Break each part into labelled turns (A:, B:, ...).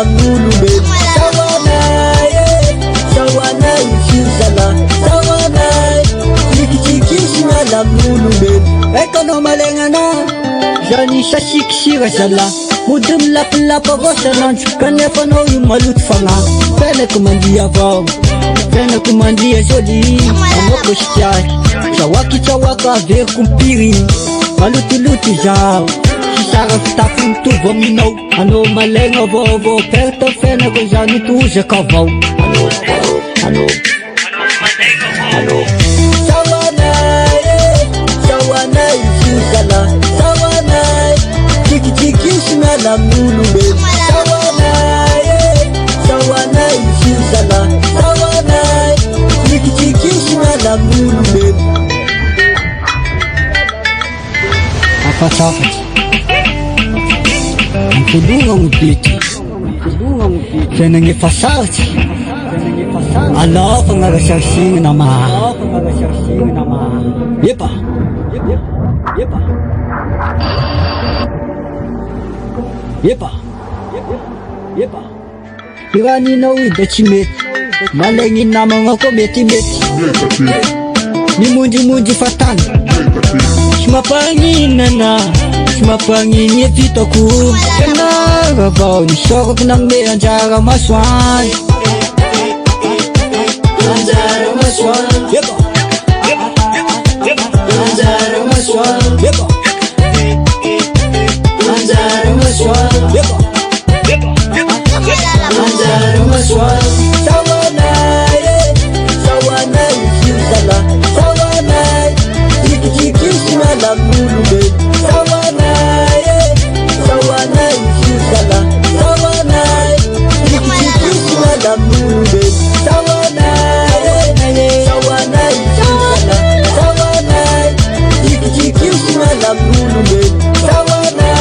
A: amin'olombelo. Sawanay sawanay fisala, sawanay tikitika io sy miala amin'olombelo. Eka anao malagnana zany sasikisira zala, mody milapilapa avao sanandro kanefa anao io maloto fagnahy. Tenako mandia avao, tenako mandia zoli anao kositiaky, tsaoaka averiko mpiry malotoloto zaho. Sara fitafy mitovy aminao, anao malegna avao perta fiainako zany tozaka avao. Sawanay fisala, sawanay tikitika io sy miala amin'olombelo. Sawanay fisala, sawanay tikitika io sy miala amin'olombelo. Afatsafatsy ampologna mobety, fiainagna efa sarotsy, alao fagnarasarsiny nama. Epa raha ninao io da tsy mety, malegny namagna koa metimety, mimonjimonjy fatany tsy mampaninana, tsy mampagniny vitako. Fianara avao nisorako nagnome anjara masoandro, anjara masoandro, anjara masoandro, anjara masoandro, anjara masoandro. Sawanay fisala, sawanay tikitika io sy miala amin'olombelo. Sawanay fisala, sawanay tikitika io sy miala amin'olombelo. Sawanay fisala, sawanay tikitika io sy miala amin'olombelo. Sawanay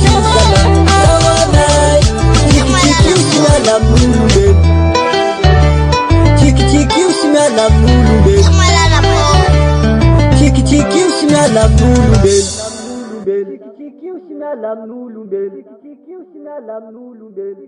A: fisala, sawanay tikitika io sy miala amin'olombelo. Tikitika io sy miala amin'olombelo. Tikitika io sy miala amin'olombelo. Tikitika io sy miala amin'olombelo.